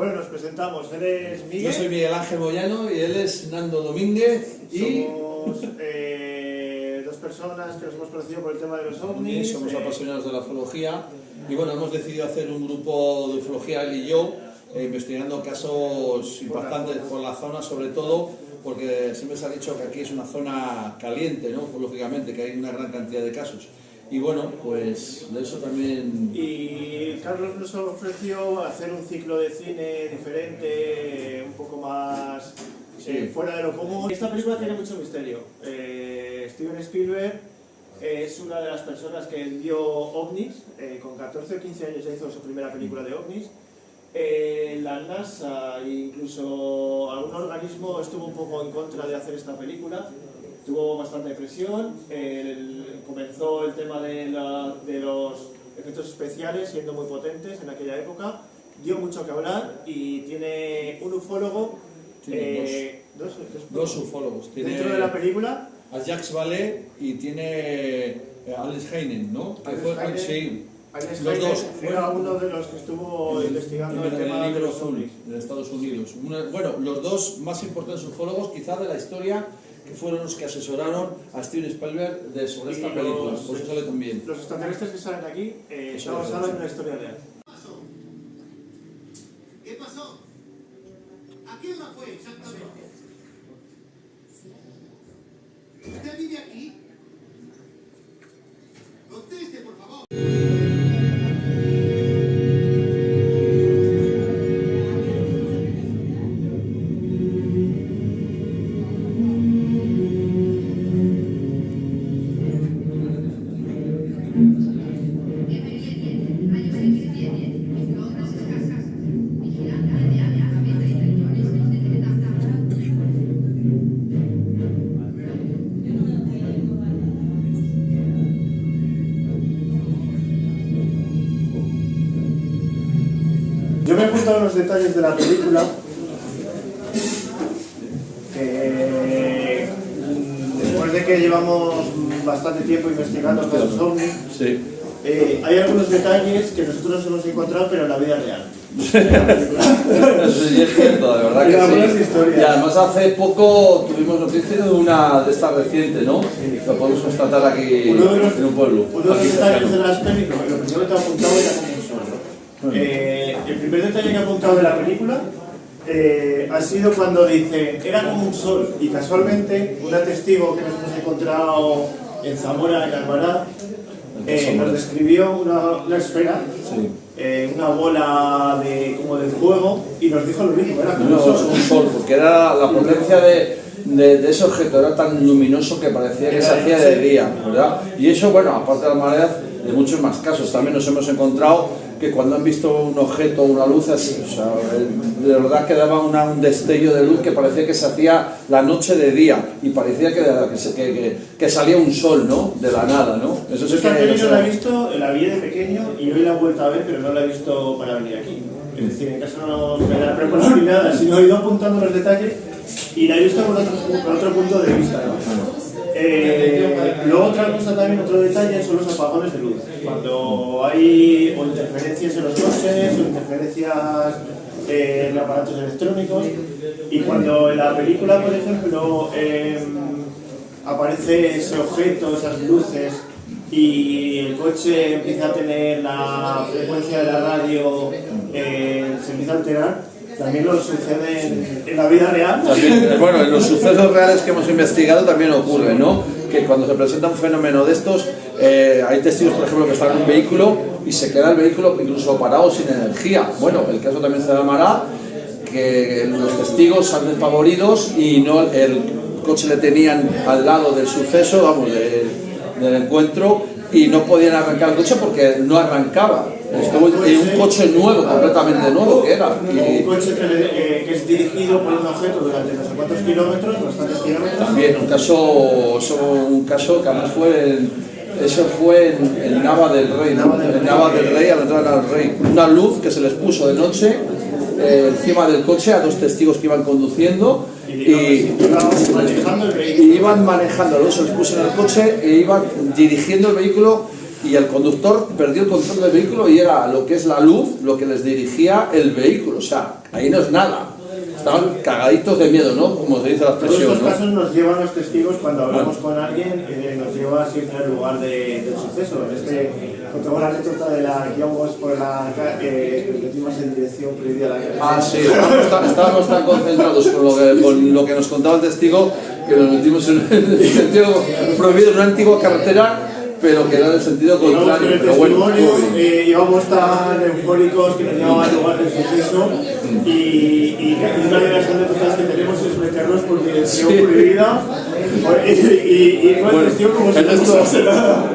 Bueno, nos presentamos. Eres Miguel. Yo soy Miguel Ángel Moyano y él es Nando Domínguez. Y somos dos personas que nos hemos conocido por el tema de los ovnis. somos apasionados de la ufología. Y bueno, hemos decidido hacer un grupo de ufología, él y yo, investigando casos impactantes por la zona, sobre todo porque siempre se ha dicho que aquí es una zona caliente, ¿no? Ufológicamente, que hay una gran cantidad de casos. Y bueno, pues de eso también... Y Carlos nos ofreció hacer un ciclo de cine diferente, un poco más fuera de lo común. Esta película tiene mucho misterio. Steven Spielberg es una de las personas que dio ovnis. Con 14 o 15 años ya hizo su primera película de ovnis. La NASA e incluso algún organismo estuvo un poco en contra de hacer esta película. Tuvo bastante presión, comenzó el tema de los efectos especiales siendo muy potentes en aquella época, dio mucho que hablar y tiene un ufólogo, dos ufólogos. Tiene dentro de la película. A Jacques Vallée y tiene Alex Heinen, ¿no? Que fue, sí, los dos. Era uno de los que estuvo investigando el tema libro de los azul ovnis de Estados Unidos. Bueno, los dos más importantes ufólogos quizás de la historia, que fueron los que asesoraron a Steven Spielberg sobre esta película, por eso sale también. Los extraterrestres que salen aquí está basado en una historia real. ¿Qué pasó? ¿A qué hora fue exactamente? ¿Usted vive aquí? Conteste, por favor. Yo me he apuntado los detalles de la película, después de que llevamos bastante tiempo investigando casos ovnis, hay algunos detalles que nosotros nos hemos encontrado pero en la vida real. Sí, es cierto, de verdad que sí. Historias. Y además hace poco tuvimos noticia de una de estas recientes, ¿no? Lo podemos constatar aquí en un pueblo. Uno de los detalles de las películas, lo primero que he apuntado era como un sol. El primer detalle que he apuntado de la película ha sido cuando dice era como un sol, y casualmente un testigo que nos hemos encontrado en Zamora, en Almaraz, nos describió una esfera, una bola como de fuego, y nos dijo lo mismo, era como un sol, porque era la potencia de ese objeto era tan luminoso que parecía que se hacía de día, ¿verdad? Y eso, bueno, aparte de Almaraz, de muchos más casos, también nos hemos encontrado que cuando han visto un objeto, una luz así, o sea, de verdad que daba un destello de luz que parecía que se hacía la noche de día y parecía que salía un sol, ¿no? De la nada, ¿no? Eso sí. Esta película la he visto, la vi de pequeño y hoy la he vuelto a ver, pero no la he visto para venir aquí. Es decir, en casa no me la he preparado ni nada, sino he ido apuntando los detalles y la he visto con otro punto de vista, ¿no? Luego otra cosa también, otro detalle, son los apagones de luz. Cuando hay o interferencias en los coches o interferencias en aparatos electrónicos, y cuando en la película, por ejemplo, aparece ese objeto, esas luces, y el coche empieza a tener la frecuencia de la radio, se empieza a alterar. También lo sucede en la vida real. También, bueno, en los sucesos reales que hemos investigado también ocurre, ¿no? Que cuando se presenta un fenómeno de estos, hay testigos, por ejemplo, que están en un vehículo y se queda el vehículo incluso parado sin energía. Bueno, el caso también se llamará que los testigos salen despavoridos y no el coche le tenían al lado del suceso, vamos, del encuentro, y no podían arrancar el coche porque no arrancaba. Estuvo en un coche nuevo, completamente nuevo, que era. Un coche que es dirigido por un objeto durante no sé cuántos kilómetros, bastantes kilómetros. También un caso que además fue en Nava del Rey, en Nava del Rey, a la entrada del Rey. Una luz que se les puso de noche encima del coche a dos testigos que iban conduciendo y iban manejando, luego se les puso en el coche e iban dirigiendo el vehículo y el conductor perdió el control del vehículo y era lo que es la luz lo que les dirigía el vehículo, o sea, ahí no es nada. Estaban cagaditos de miedo, ¿no? Como se dice la Todos expresión, estos ¿no? casos nos llevan los testigos cuando hablamos con alguien, nos lleva siempre al lugar del suceso. Contamos la anécdota de la que íbamos por la calle, que metimos en dirección prohibida a la calle. Ah, sí, estábamos tan concentrados con lo que nos contaba el testigo que nos metimos en el sentido prohibido en una antigua carretera, pero que era en el sentido contrario. Pero bueno, íbamos tan eufóricos que nos llevaban al lugar del suceso y una de las anécdotas que tenemos es meternos por dirección prohibida y con el testigo como si no pasase nada.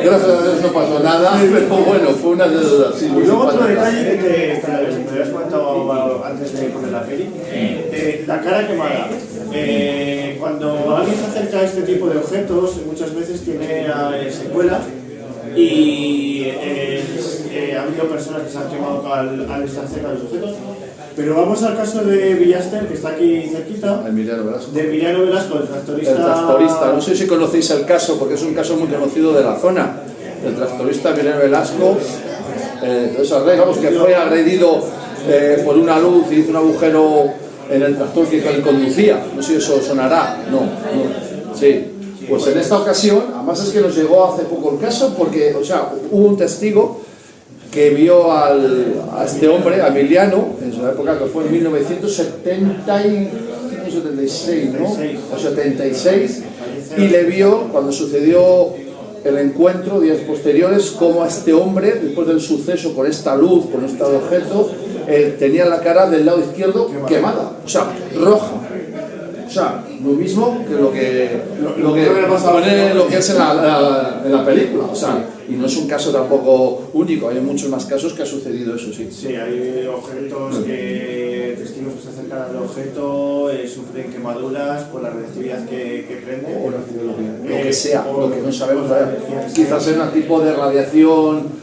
Gracias a Dios no pasó nada, pero bueno, fue una anécdota. Sí, y luego otro detalle que te habías comentado antes de poner la peli, la cara quemada. Cuando alguien se acerca a este tipo de objetos, muchas veces tiene secuelas y ha habido personas que se han quemado al estar cerca de los objetos. Pero vamos al caso de Villaster, que está aquí cerquita. Emiliano Velasco. De Emiliano Velasco, el tractorista. El tractorista, no sé si conocéis el caso, porque es un caso muy conocido de la zona. El tractorista Emiliano Velasco, entonces digamos que fue agredido por una luz y hizo un agujero en el tractor que él conducía. No sé si eso sonará. No. Sí. Pues en esta ocasión, además es que nos llegó hace poco el caso, porque, o sea, hubo un testigo que vio a este hombre, a Emiliano, en su época que fue en 1976, ¿no? O 76, y le vio cuando sucedió el encuentro, días posteriores, como a este hombre, después del suceso con esta luz, con este objeto, tenía la cara del lado izquierdo quemada, o sea, roja. O sea, lo mismo que lo que es en la película, o sea, y no es un caso tampoco único, hay muchos más casos que ha sucedido eso, sí. Sí, hay objetos testigos que se acercan al objeto, sufren quemaduras por la radiactividad que prende. O lo que sea, lo que no sabemos, quizás es un tipo de radiación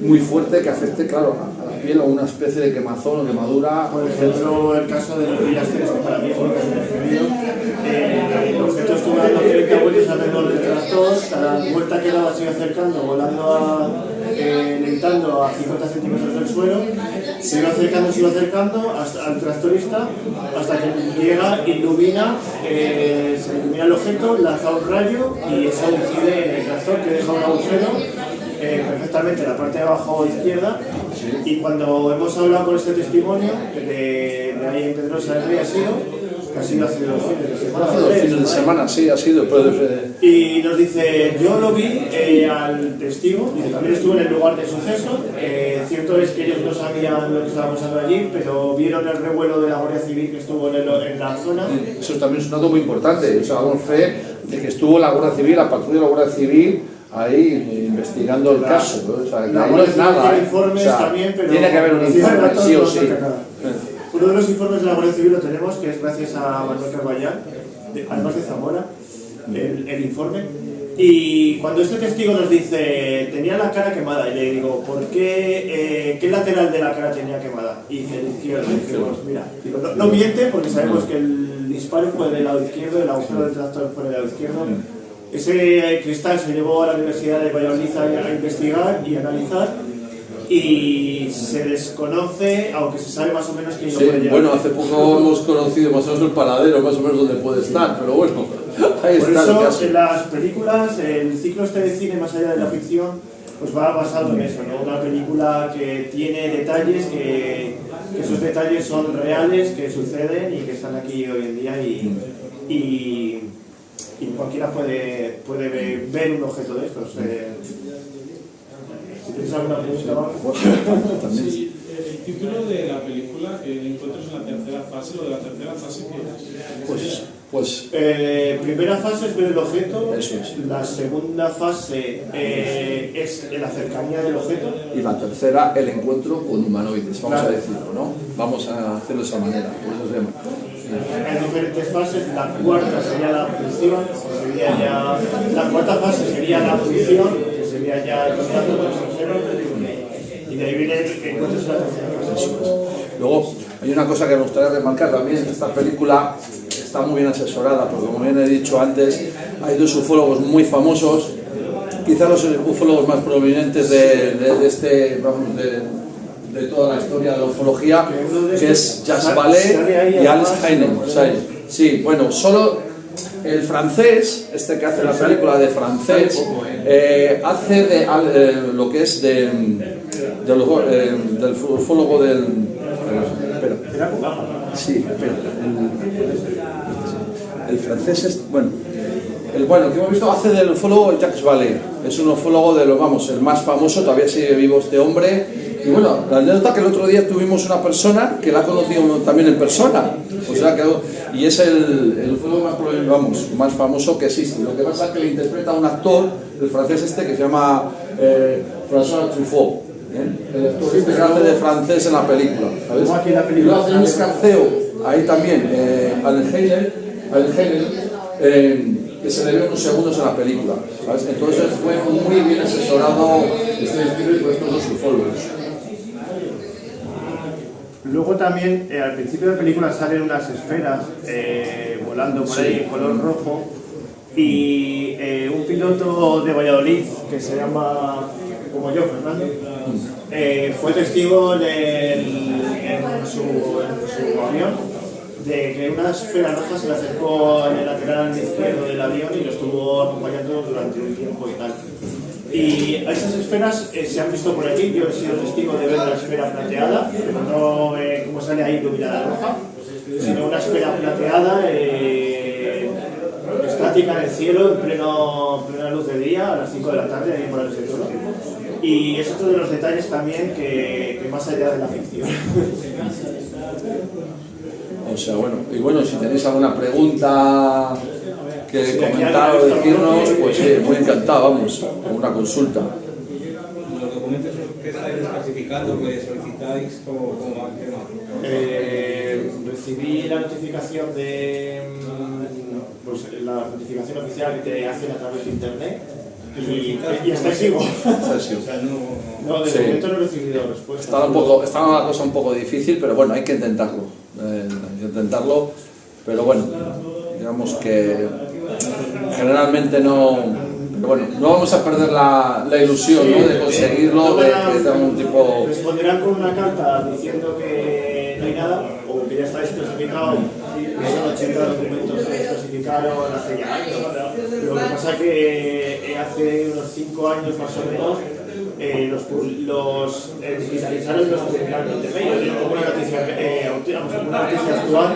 muy fuerte que afecte, claro, a la piel o una especie de quemazón o quemadura. Por ejemplo, el caso de los Villasteres, que para mí es mi caso preferido. El objeto estuvo dando 30 vueltas alrededor del tractor, cada vuelta que daba se iba acercando, volando levitando a 50 centímetros del suelo, se iba acercando hasta al tractorista, hasta que llega, ilumina, se ilumina el objeto, lanza un rayo y eso incide en el tractor, que deja un agujero perfectamente en la parte de abajo izquierda. Y cuando hemos hablado con este testimonio de ahí en Pedrosa del Rey ha sido hace 2 fines de semana. Hace 2 fines de semana, sí, ha sido. Y nos dice, yo lo vi al testigo, y también estuve en el lugar del suceso. Cierto es que ellos no sabían lo que estaba pasando allí, pero vieron el revuelo de la Guardia Civil que estuvo en la zona. Eso también es un dato muy importante, o sea, damos fe de que estuvo la Guardia Civil, la patrulla de la Guardia Civil, ahí investigando el caso, ¿no? O sea, que no es nada, informes, o sea, también, pero tiene que haber un informe, sí o sí. Uno de los informes de la Guardia Civil lo tenemos, que es gracias a Manuel Carballán, además de Zamora, el informe. Y cuando este testigo nos dice, tenía la cara quemada, y le digo, ¿por qué? ¿Qué lateral de la cara tenía quemada? Y dice, el izquierdo. Y dijimos, mira, digo, no miente, porque sabemos que el disparo fue del lado izquierdo, el agujero del tractor fue del lado izquierdo. Ese cristal se llevó a la Universidad de Valladolid a investigar y analizar, y se desconoce, aunque se sabe más o menos quién lo puede llevar. Bueno, hace poco hemos conocido más o menos el paradero, más o menos dónde puede estar, pero bueno, ahí por está. Por eso en las películas, el ciclo este de cine más allá de la ficción, pues va basado en eso, ¿no? Una película que tiene detalles, que esos detalles son reales, que suceden y que están aquí hoy en día y cualquiera puede ver un objeto de estos. Si tienes alguna pregunta más. Sí, el título de la película, Encuentros en la tercera fase, lo de la tercera fase, ¿qué es? Primera fase es ver el objeto. Eso es. La segunda fase es la cercanía del objeto. Y la tercera, el encuentro con humanoides, vamos a decirlo, ¿no? Vamos a hacerlo de esa manera, por eso se llama. Hay diferentes fases. La cuarta sería la abducción, la cuarta fase sería la abducción, que sería ya el contacto con el extranjero, y de ahí viene el encuentro en la tercera fase. Luego, hay una cosa que me gustaría remarcar también, esta película está muy bien asesorada, porque como bien he dicho antes, hay 2 ufólogos muy famosos, quizá los ufólogos más prominentes de toda la historia de la ufología, que es Jacques Vallée y Alex Heinen. Sí, bueno, solo el francés, este que hace la película de francés, hace de lo que es del ufólogo del... espera. Sí, espera. El francés es... Bueno, el que hemos visto hace del ufólogo Jacques Vallée. Es un ufólogo de los, vamos, el más famoso, todavía sigue vivo este hombre. Y bueno, la anécdota que el otro día tuvimos una persona que la ha conocido también en persona. O sea que, y es el ufólogo más famoso que existe. Lo que pasa es que le interpreta a un actor, el francés este, que se llama François Truffaut. El actor este que hace de francés en la película, ¿sabes? Y luego hace un escarceo ahí también, al Heinen, que se le ve unos segundos en la película, ¿sabes? Entonces fue muy bien asesorado este estilo por estos dos ufólogos. Luego también, al principio de la película salen unas esferas volando por ahí en color rojo, y un piloto de Valladolid que se llama, como yo, Fernando, fue testigo en su avión de que una esfera roja se le acercó en el lateral izquierdo del avión y lo estuvo acompañando durante un tiempo y tal. Y esas esferas se han visto por aquí. Yo he sido testigo de ver la esfera plateada, pero no como sale ahí iluminada roja, sino una esfera plateada estática en el cielo, en plena luz del día, a las 5 de la tarde, ahí por el sector. Y es otro de los detalles también que más allá de la ficción. O sea, bueno, si tenéis alguna pregunta que comentar o decirnos, pues muy encantado, vamos, con una consulta. Los documentos que estáis desclasificando, pues solicitáis como recibí la notificación la notificación oficial que te hacen a través de internet y está sigo. No, de momento no he recibido respuesta. Está una cosa un poco difícil, pero bueno, hay que intentarlo. Pero bueno, digamos que generalmente no vamos a perder la ilusión, ¿no? De conseguirlo, de algún tipo... Responderán con una carta diciendo que no hay nada, o que ya está desclasificado, que son 80 documentos que desclasificaron hace ya años. Lo que pasa es que hace unos 5 años más o menos los digitalizaron y los publicaron en medios, como una noticia actual,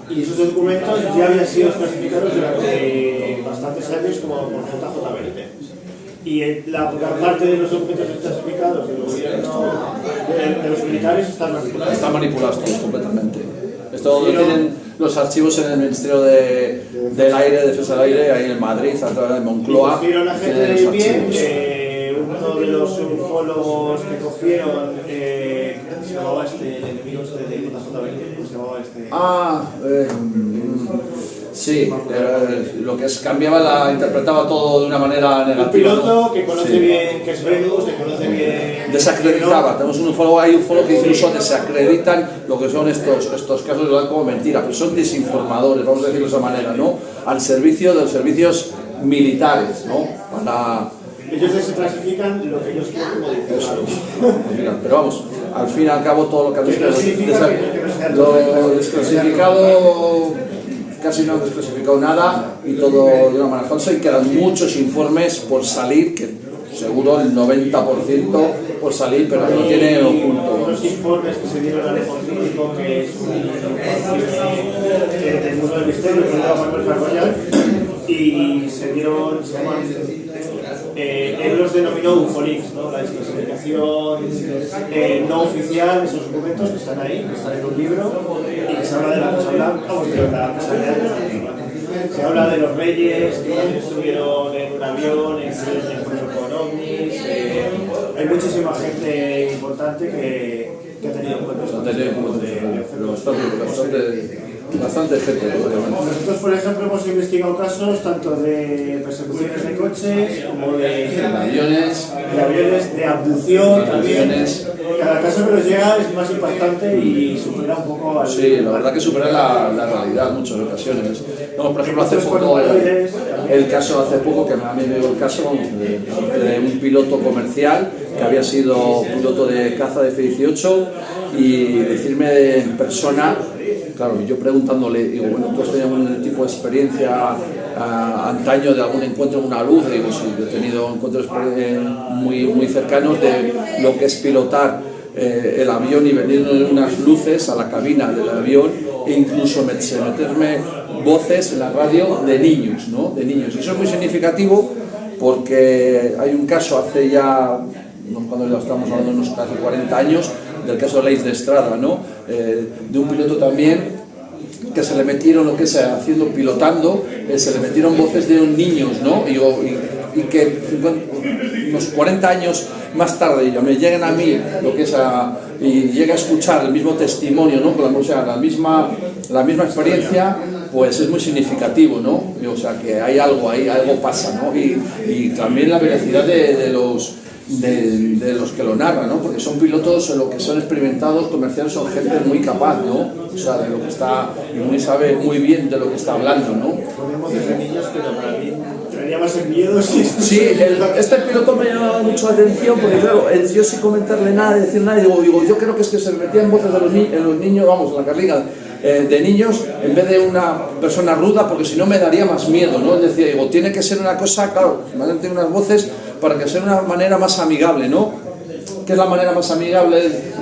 y esos documentos ya habían sido desclasificados durante bastantes años como por JJ Benítez. Y la parte de los documentos desclasificados del gobierno, de los militares, están manipulados. Están manipulados todos completamente. Esto lo tienen los archivos en el Ministerio del Aire, de Defensa del Aire, ahí en Madrid, a través de Moncloa. Cogieron a gente de bien, uno de los ufólogos que cogieron, se llamaba el enemigo de JJ Benítez, se llamaba sí, lo que es interpretaba todo de una manera negativa. Un piloto, ¿no? Que conoce sí. bien, que es Venus, que conoce bien... Desacreditaba, tenemos un ufólogo, hay ufólogos que incluso desacreditan lo que son estos casos, lo dan como mentira, pero son desinformadores, vamos a decirlo de esa manera, ¿no? Al servicio de los servicios militares, ¿no? Ellos desclasifican lo que ellos quieren como dicen. Pero vamos, al fin y al cabo todo lo que han dicho lo desclasificado, casi no han desclasificado nada y todo de una manera falsa, y quedan muchos informes por salir, que seguro el 90% por salir, pero no tiene oculto. Los informes que se dieron al político, que es del mundo del misterio, que era Manuel Carvallal, y se llaman... él los denominó UFOLIX, ¿no? La desclasificación no oficial de esos documentos que están ahí, que están en un libro, y que se habla de la Casa Blanca, se habla de los reyes que también estuvieron en un avión, en encuentro con ovnis, hay muchísima gente importante que ha tenido encuentros con bastante Bastante gente, obviamente. Nosotros, por ejemplo, hemos investigado casos tanto de persecuciones de coches como de aviones, de abducción también. Cada caso que nos llega es más impactante y supera un poco al... Sí, la verdad que supera la realidad en muchas ocasiones. No, por ejemplo, hace poco, el caso hace poco, que a mí me dio el caso de un piloto comercial que había sido piloto de caza de F-18 y decirme en persona, claro, yo preguntándole, digo, bueno, ¿tú has tenido algún tipo de experiencia antaño de algún encuentro en una luz? Digo, sí, yo he tenido encuentros muy cercanos de lo que es pilotar el avión y venir en unas luces a la cabina del avión e incluso meterme voces en la radio de niños, ¿no? De niños. Y eso es muy significativo porque hay un caso hace ya, cuando ya estamos hablando de unos casi 40 años, del caso de Leis de Estrada, ¿no? De un piloto también que se le metieron lo que es pilotando, se le metieron voces de niños, ¿no? Y que unos 40 años más tarde ya me llegan a mí lo que es y llega a escuchar el mismo testimonio, ¿no? O sea, la misma experiencia, pues es muy significativo, ¿no? O sea, que hay algo ahí, algo pasa, ¿no? Y también la veracidad de los que lo narran, ¿no? Porque son pilotos, lo que son experimentados, comerciales, son gente muy capaz, ¿no? O sea, de lo que está, y sabe muy bien de lo que está hablando, ¿no? Podemos desde niños, pero para mí traería más el miedo si... Sí, este piloto me llamaba mucho la atención porque, claro, yo sin comentarle nada, decir nada, digo, yo creo que es que se le metían voces en los niños, vamos, en la carliga de niños, en vez de una persona ruda, porque si no me daría más miedo, ¿no? Decía, digo, tiene que ser una cosa, claro, van a tener unas voces para que sea una manera más amigable, ¿no? ¿Qué es la manera más amigable?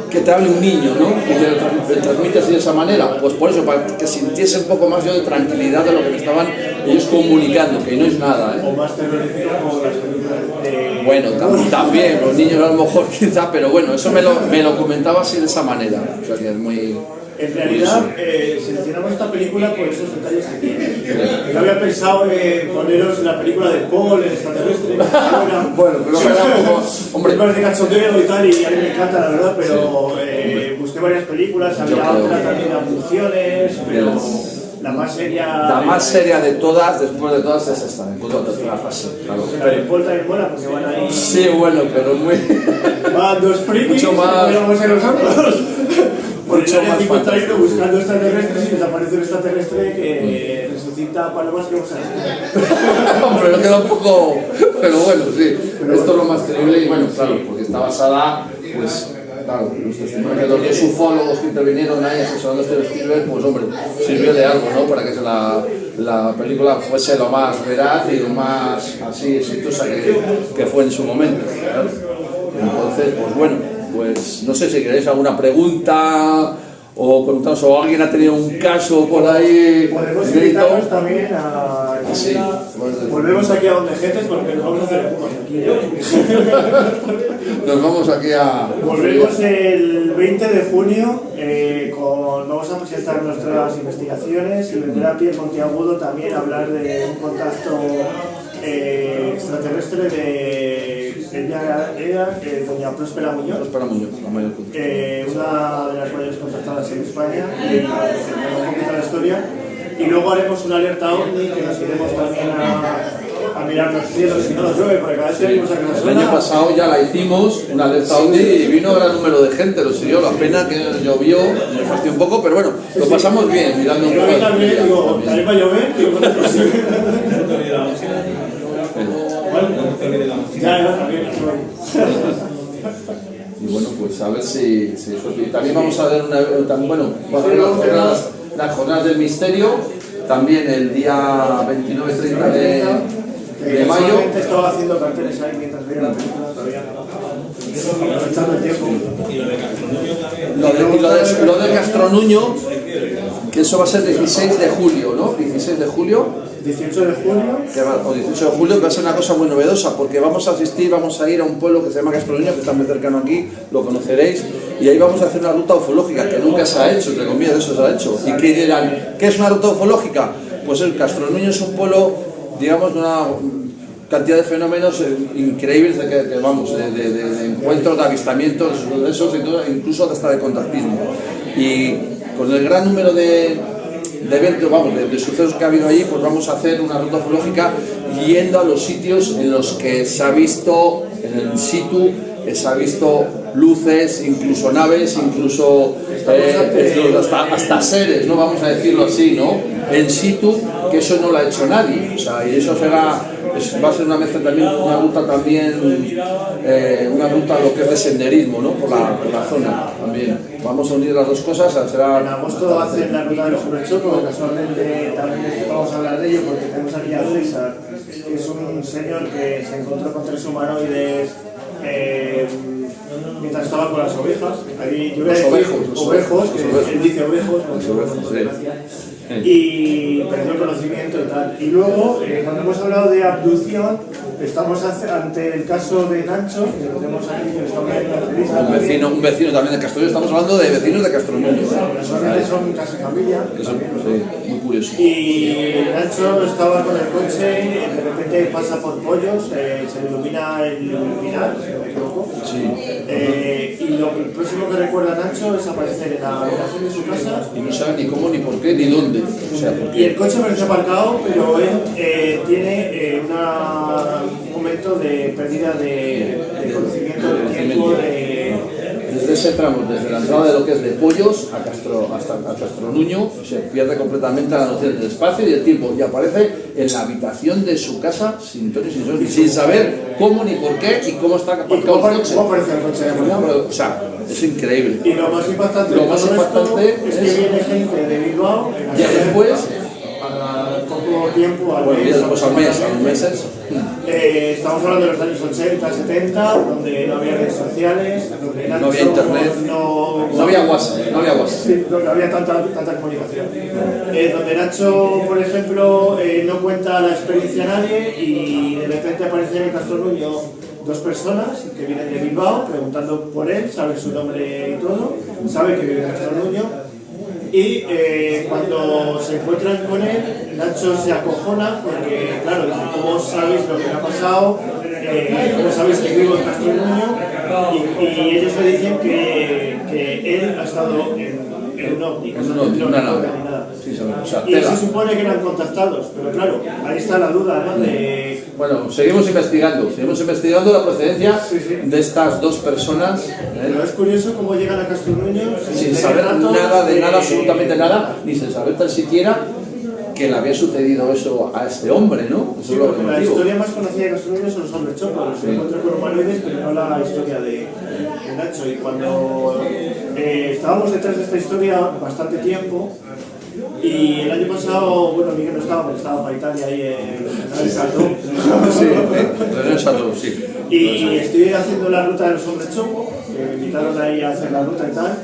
Que te hable un niño, ¿no? Y te transmite así de esa manera. Pues por eso, para que sintiese un poco más yo de tranquilidad de lo que me estaban ellos comunicando, que no es nada, ¿eh? O más terrorífico como las películas de... Bueno, también, los niños a lo mejor quizá, pero bueno, eso me lo comentaba así de esa manera. O sea que es muy... En realidad, seleccionamos esta película por esos detalles que tiene. Yo había pensado en poneros la película de Paul, el extraterrestre. Bueno, pero hombre, me parece cachondeo y tal, y a mí me encanta, la verdad, pero busqué varias películas, había otra también de abducciones, pero la más seria... La más seria de todas, después de todas, es esta, en cuanto a tercera fase. Claro. La de Paul también mola, porque van ahí... Sí, bueno, pero muy... Van dos frikis, mucho más... vamos a nosotros. Por el área más 51 buscando extraterrestres y desaparece un extraterrestre que resucita palomas que vamos a ver. Hombre, no queda un poco... Pero bueno, sí. Pero esto es lo más creíble y bueno, claro, porque está basada, pues... Claro, los testimonios de los dos ufólogos que intervinieron ahí asesorando a Steven Spielberg, pues hombre, sirvió de algo, ¿no? Para que la película fuese lo más veraz y lo más así exitosa que fue en su momento, claro. Entonces, pues bueno, pues no sé si queréis alguna pregunta o preguntaros o alguien ha tenido un caso por ahí. Podemos invitarnos también a... Sí, volvemos aquí a donde gentes porque nos vamos a hacer aquí. Nos vamos aquí a... Volvemos el 20 de junio, vamos a presentar nuestras investigaciones y vendrá Pierre Monteagudo también a hablar de un contacto extraterrestre de doña Próspera Muñoz. Próspera Muñoz, la mayor una de las mayores contactadas en España, y un poquito la historia. Y luego haremos una alerta OVNI que nos iremos también a mirar los cielos si no nos llueve, porque cada vez que venimos a casa. El año pasado ya la hicimos, una alerta OVNI, y vino gran número de gente, lo siguió, la pena que llovió, me fastidió un poco, pero bueno, lo pasamos bien, mirando un poco. Yo también, digo, también va a llover, digo, ya, también, y bueno, pues a ver si también vamos a ver las jornadas del misterio, también el día 29-30 de mayo. Estaba haciendo carteles ahí mientras veía la película, todavía aprovechando el tiempo. Lo de Castronuño, que eso va a ser 16 de julio, ¿no? 16 de julio. 18 de julio. O 18 de julio, que va a ser una cosa muy novedosa, porque vamos a ir a un pueblo que se llama Castronuño, que está muy cercano aquí, lo conoceréis, y ahí vamos a hacer una ruta ufológica, que nunca se ha hecho, entre comillas, eso se ha hecho. ¿Y qué dirán? ¿Qué es una ruta ufológica? Pues el Castronuño es un pueblo, digamos, de una cantidad de fenómenos increíbles de encuentros, de avistamientos, de esos, incluso hasta de contactismo. Y con el gran número de eventos, vamos, de sucesos que ha habido allí, pues vamos a hacer una ruta ufológica yendo a los sitios en los que se ha visto en situ, se ha visto luces, incluso naves, incluso hasta seres, ¿no? Vamos a decirlo así, ¿no? En situ, que eso no lo ha hecho nadie, o sea, y eso va a ser una mezcla también, una ruta lo que es de senderismo, ¿no? Por la zona también. Vamos a unir las dos cosas, será... En agosto hacen la ruta de los Sobrechocos, casualmente también vamos a hablar de ello porque tenemos aquí a César, que es un señor que se encontró con 3 humanoides mientras estaba con las ovejas. Ahí, yo voy a decir ovejos, que él dice ovejos, y perdió el conocimiento y tal. Y luego, cuando hemos hablado de abducción, estamos ante el caso de Nacho, que lo tenemos aquí, que está en la entrevista. Un vecino también de Castellón, estamos hablando de vecinos de Castellón. Casualmente son casi familia. Sí, muy curioso. Y Nacho estaba con el coche, de repente pasa por Pollos, se ilumina el pinar, si no me equivoco. Sí. Y el próximo que recuerda Nacho es aparecer en la habitación de su casa. Y no sabe ni cómo, ni por qué, ni dónde. O sea, Y el coche parece aparcado, pero él tiene un momento de pérdida de conocimiento del tiempo. Desde ese tramo, desde la entrada de lo que es de Pollos hasta Castronuño, se pierde completamente la noción del espacio y del tiempo y aparece en la habitación de su casa sin ton y sin saber cómo ni por qué y cómo está aparcado el coche. ¿Cómo aparece el coche? O sea, es increíble. Y lo más impactante es que viene gente de Bilbao ya después, a poco tiempo, al bueno, mes, después a los meses. Estamos hablando de los años 80, 70, donde no había redes sociales, donde no había internet, no había WhatsApp, sí, donde había tanta comunicación. Donde Nacho, por ejemplo, no cuenta la experiencia a nadie y de repente aparecen en Castronuño 2 personas que vienen de Bilbao preguntando por él, sabe su nombre y todo, sabe que vive en Castronuño. Y cuando se encuentran con él, Nacho se acojona porque, claro, dice, ¿cómo sabéis lo que me ha pasado? ¿Cómo sabéis que vivo en Castronuño? Y ellos le dicen que él ha estado en un ovni, que no tiene una nave. Y se supone que eran contactados, pero claro, ahí está la duda, ¿no? Bueno, seguimos investigando la procedencia de estas 2 personas. Pero es curioso cómo llegan a Castronuño sin saber nada de nada, absolutamente nada, ni sin saber tan siquiera que le había sucedido eso a este hombre, ¿no? Sí, porque la historia más conocida de Castronuño son los Sobrechocos, se encuentra con humanoides, pero no la historia de Nacho. Y cuando estábamos detrás de esta historia bastante tiempo, y el año pasado, bueno, Miguel no estaba porque estaba para Italia ahí en el Salto. Sí. Y estoy haciendo la ruta de los Sobrechocos, que me invitaron ahí a hacer la ruta y tal.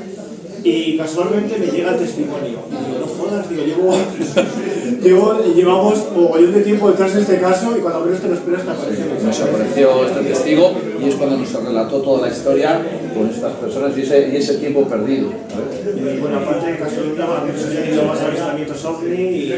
Y casualmente me llega el testimonio. Y digo, no jodas, llevamos mogollón de tiempo detrás de este caso y cuando menos te lo esperas te aparece. Nos apareció este testigo y es cuando nos relató toda la historia con estas personas y ese tiempo perdido. Y bueno, aparte de Castronuño, hemos tenido más avistamientos ovni y...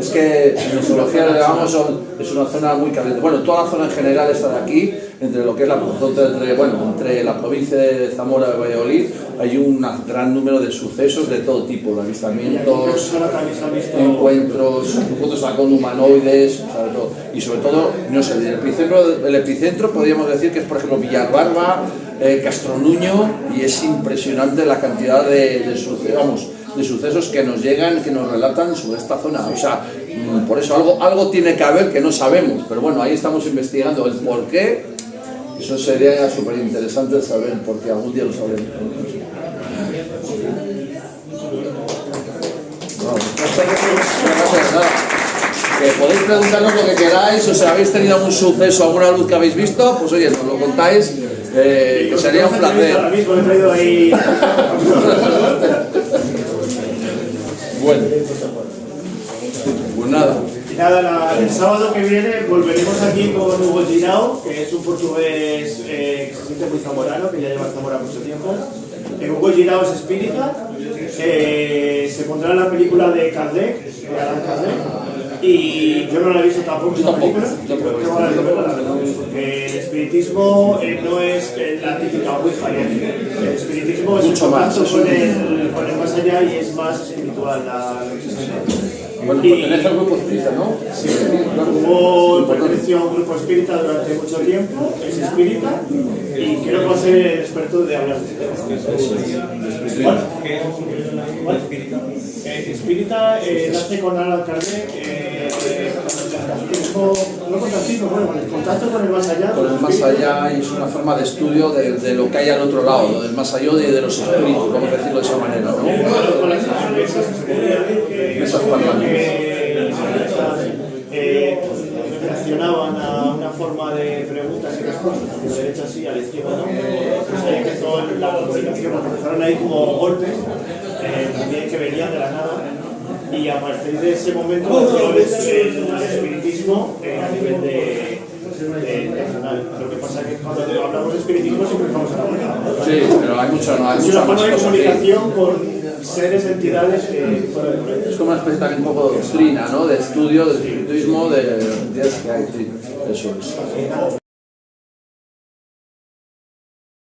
Es que en ufología le llamamos, es una zona muy caliente. Bueno, toda la zona en general está de aquí, entre lo que es entre la provincia de Zamora y Valladolid, hay un gran número de sucesos de todo tipo, de avistamientos, encuentros con humanoides, y sobre todo, no sé, el epicentro podríamos decir que es, por ejemplo, Villarbarba, Castronuño, y es impresionante la cantidad de sucesos que nos llegan, que nos relatan sobre esta zona. O sea, por eso algo tiene que haber que no sabemos, pero bueno, ahí estamos investigando el por qué. Eso sería súper interesante saber, porque algún día lo sabremos. Podéis preguntarnos lo que queráis, o si habéis tenido algún suceso, alguna luz que habéis visto, pues oye, nos lo contáis, que sería un placer. Ahora mismo he traído ahí... Bueno, pues nada. Y nada, el sábado que viene volveremos aquí con Hugo Girao, que es un portugués que se siente muy zamorano, que ya lleva en Zamora mucho tiempo. Hugo Girao es espírita, se pondrá en la película de Kardec, de Allan Kardec, Y yo no la he visto tampoco esta película, Yo pero tampoco. tengo ganas de verla, la verdad, porque el espiritismo no es la típica Ouija, ¿no? El espiritismo es Mucho el más, contacto es con el más allá y es más espiritual la existencia. Bueno, pertenece al grupo espírita, ¿no? Sí, perteneció a un grupo espírita durante mucho tiempo, es espírita y creo que va a ser el experto de hablar de esto. ¿Cuál? Espírita nace con Alan Kardec, no contactismo, bueno, con el contacto con el más allá. Con el más allá y es una forma de estudio de lo que hay al otro lado, lo del más allá y de los espíritus, vamos a decirlo de esa manera, ¿no? Con las mesas que se podían ver, Mesas parlantes. reaccionaban a una forma de preguntas y respuestas, de la derecha sí, a la izquierda no. Pues ahí empezó la comunicación, empezaron ahí como golpes, también que venían de la nada, y a partir de ese momento nació el espiritismo a nivel de nacional. Lo que pasa es que cuando hablamos de espiritismo siempre estamos hablando. Sí, pero hay mucha Es más una forma de cosas. comunicación con seres, entidades que pueden ver. Es como una especie también un poco de doctrina, ¿no? De estudio, de espiritismo, de ideas que hay, sí, eso es.